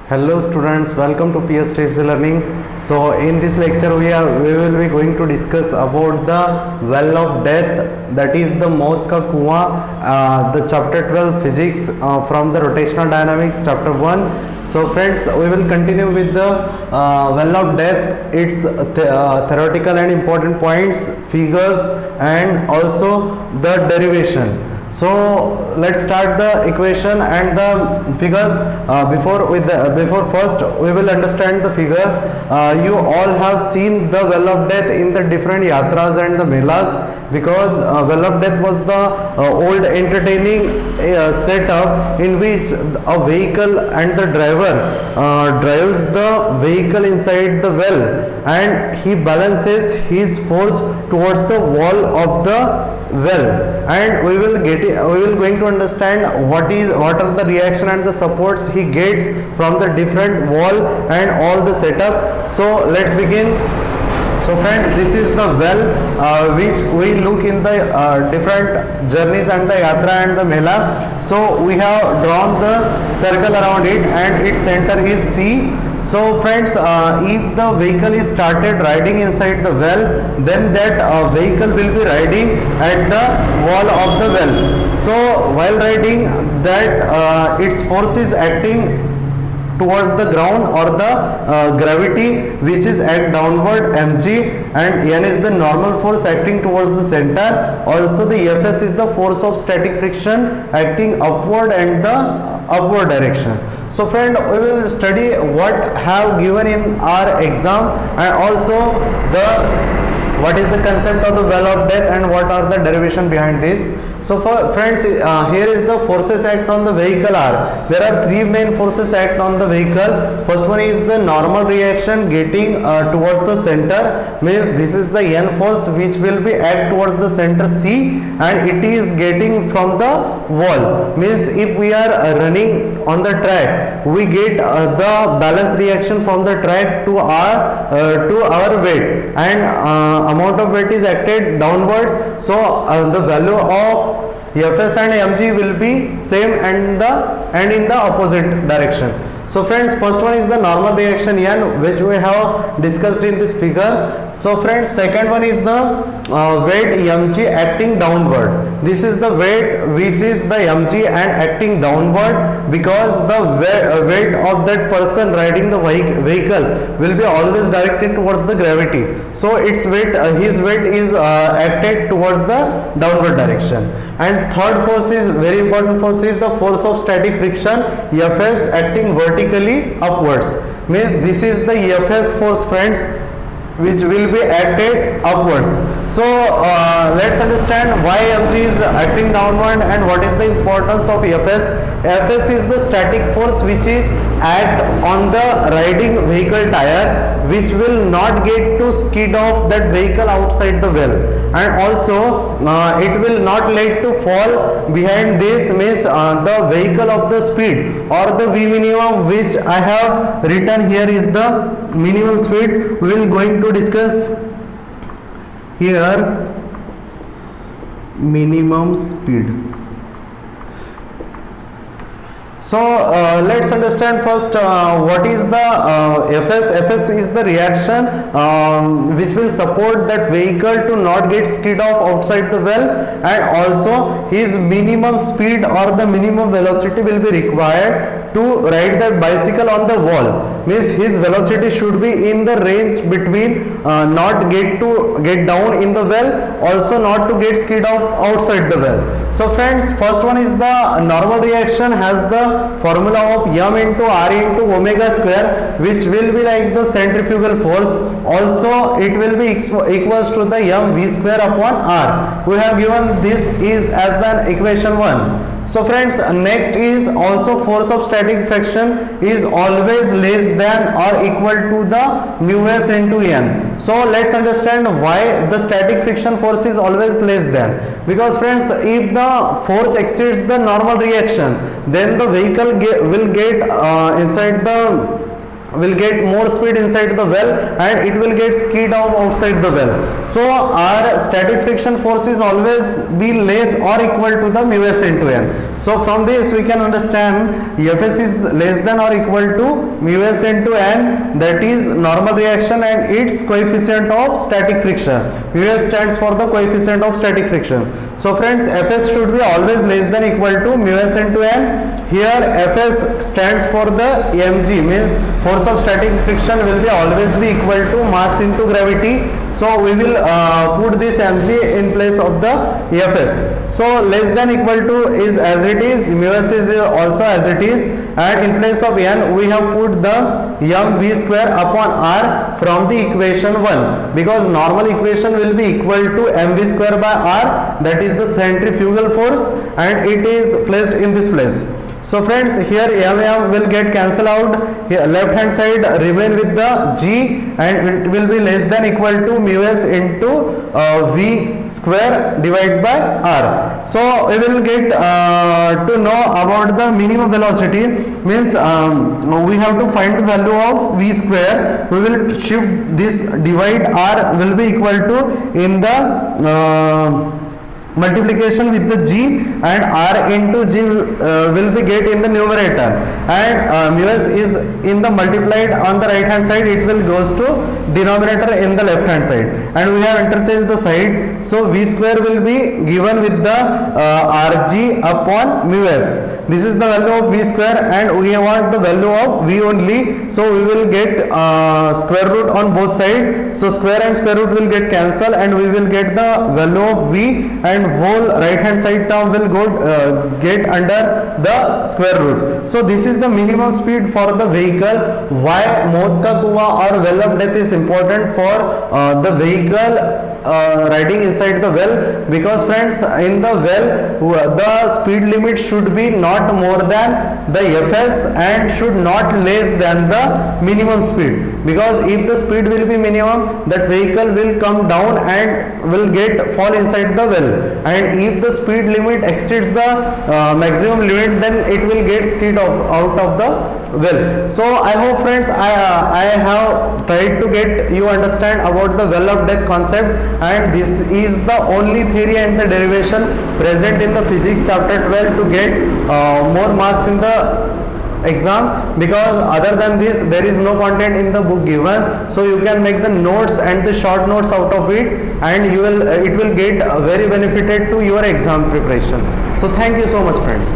Hello students, welcome to PS3 Learning. So in this lecture we will be going to discuss about the well of death, that is the maut ka kuआं, the chapter 12 physics from the rotational dynamics chapter 1. So friends, we will continue with the well of death, its theoretical and important points, figures and also the derivation. So let's start the equation and the figures. Before first we will understand the figure. You all have seen the well of death in the different yatras and the melas, because well of death was the old entertaining setup in which a vehicle and the driver drives the vehicle inside the well, and he balances his force towards the wall of the well, and we will going to understand what are the reaction and the supports he gets from the different wall and all the setup. So let's begin. So friends, this is the well which we look in the different journeys and the yatra and the mela. So we have drawn the circle around it and its center is C. So friends, if the vehicle is started riding inside the well, then that vehicle will be riding at the wall of the well. So while riding, that its force is acting towards the ground, or the gravity which is act downward, mg, and n is the normal force acting towards the center. Also the Fs is the force of static friction acting upward and the upward direction. So friend, we will study what have given in our exam, and also what is the concept of the well of death and what are the derivation behind this. So for friends, here is the forces act on the vehicle are. There are three main forces act on the vehicle. First one is the normal reaction getting towards the center, means this is the N force which will be act towards the center C, and it is getting from the wall. Means if we are running on the track, we get the balance reaction from the track to our weight, and amount of weight is acted downwards. So the value of Fs and mg will be same and in the opposite direction. So friends, first one is the normal reaction N, which we have discussed in this figure. So friends, second one is the weight mg acting downward. This is the weight which is the mg and acting downward, because the weight of that person riding the vehicle will be always directed towards the gravity. So its weight, his weight is acted towards the downward direction. And third force is very important force, is the force of static friction, Fs acting vertically upwards. Means this is the Fs force friends, which will be acted upwards. So let's understand why mg is acting downward and what is the importance of Fs. Fs is the static force which is act on the riding vehicle tire, which will not get to skid off that vehicle outside the well, and also it will not let to fall behind this. Means the vehicle of the speed, or the V minimum which I have written here is the minimum speed. We will going to discuss here minimum speed. So let's understand first what is the Fs. Fs is the reaction which will support that vehicle to not get skid off outside the well, and also his minimum speed or the minimum velocity will be required to ride the bicycle on the wall. Means his velocity should be in the range between not get down in the well, also not to get skid off outside the well. So friends, first one is the normal reaction, has the formula of m into r into omega square, which will be like the centrifugal force. Also it will be equals to the m v square upon r. We have given this is as the equation 1. So friends, next is also force of static friction is always less than or equal to the mu s into n. So let's understand why the static friction force is always less than. Because friends, if the force exceeds the normal reaction, then the vehicle will get inside the will get more speed inside the well and it will get skid off outside the well. So our static friction force is always be less or equal to the mu s into n. So from this we can understand Fs is less than or equal to mu s into n, that is normal reaction and its coefficient of static friction. Mu s stands for the coefficient of static friction. So friends, Fs should be always less than equal to mu s into n. Here Fs stands for the mg, means force of static friction will be always be equal to mass into gravity. So we will put this mg in place of the Fs. So less than equal to is as it is, mu s is also as it is, and in place of n we have put the mv square upon r from the equation 1, because normal equation will be equal to mv square by r, that is the centrifugal force, and it is placed in this place. So friends, here m will get cancelled out, here left hand side remain with the g, and it will be less than equal to mu s into v square divided by r. So we will get to know about the minimum velocity, means we have to find the value of v square. We will shift this divide r will be equal to in the multiplication with the g, and r into g will be get in the numerator, and mu s is in the multiplied on the right hand side, it will goes to denominator in the left hand side, and we have interchanged the side. So v square will be given with the rg upon mu s. This is the value of v square, and we want the value of v only, so we will get square root on both sides. So square and square root will get cancelled, and we will get the value of v, and whole right hand side term will go get under the square root. So this is the minimum speed for the vehicle. Why मौत का कुआं or well of death is important for the vehicle riding inside the well? Because friends, in the well the speed limit should be not more than the Fs and should not less than the minimum speed, because if the speed will be minimum, that vehicle will come down and will get fall inside the well, and if the speed limit exceeds the maximum limit, then it will get skid out of the well. So I hope friends I have tried to get you understand about the well of death concept, and this is the only theory and the derivation present in the physics chapter 12 to get more marks in the exam, because other than this there is no content in the book given. So you can make the notes and the short notes out of it, and you will it will get very benefited to your exam preparation. So thank you so much friends.